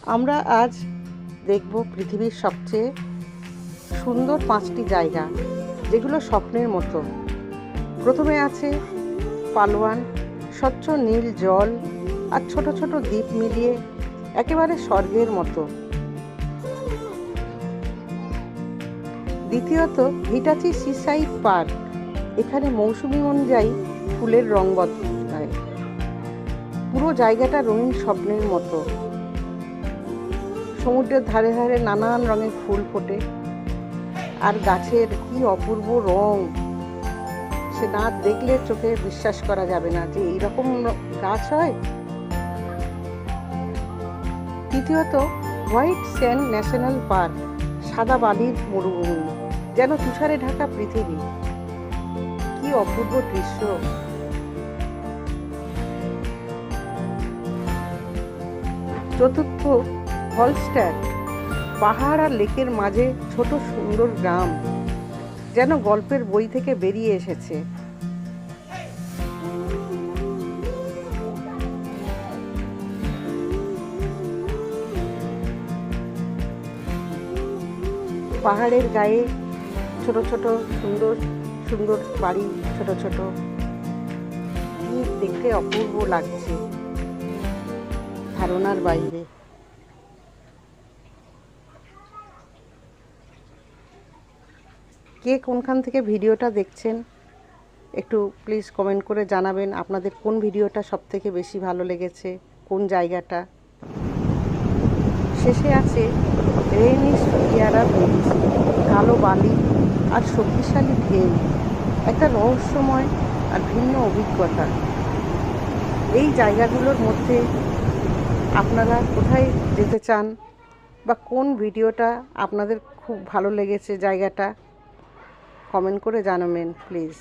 আমরা আজ দেখব পৃথিবীর সবচেয়ে সুন্দর 5টি জায়গা, যেগুলো স্বপ্নের মতো। প্রথমে আছে পালোয়ান। স্বচ্ছ নীল জল আর ছোট ছোট দ্বীপ মিলিয়ে একেবারে স্বর্গের মতো। দ্বিতীয়ত হিটাচি সিসাইড পার্ক। এখানে মৌসুমি অনুযায়ী ফুলের রং বদলায়। পুরো জায়গাটা রঙিন স্বপ্নের মতো। সমুদ্রের ধারে ধারে নানান রঙের ফুল ফোটে, আর গাছের কি অপূর্ব রং, সে না দেখলে চোখে বিশ্বাস করা যাবে না যে এইরকম গাছ হয়। তৃতীয়ত হোয়াইট স্যান্ড ন্যাশনাল পার্ক। সাদা বালির মরুভূমি, যেন তুষারে ঢাকা পৃথিবী। কি অপূর্ব দৃশ্য। চতুর্থ হলস্ট্যাট। পাহাড় আর লেকের মাঝে ছোট সুন্দর গ্রাম, যেন গল্পের বই থেকে বেরিয়ে এসেছে। পাহাড়ের গায়ে ছোট ছোট সুন্দর সুন্দর বাড়ি, ছোট ছোট, কি দেখতে অপূর্ব লাগছে, ধারণার বাইরে। কে কোনখান থেকে ভিডিওটা দেখছেন একটু প্লিজ কমেন্ট করে জানাবেন আপনাদের কোন ভিডিওটা সব থেকে বেশি ভালো লেগেছে, কোন জায়গাটা। শেষে আছে রেইনিস রিভিয়েরা বিচ। কালো বালি আর শক্তিশালী ঢেউ, একটা রহস্যময় আর ভিন্ন অভিজ্ঞতা। এই জায়গাগুলোর মধ্যে আপনারা কোথায় যেতে চান বা কোন ভিডিওটা আপনাদের খুব ভালো লেগেছে জায়গাটা, কমেন্ট করে জানাবেন প্লিজ।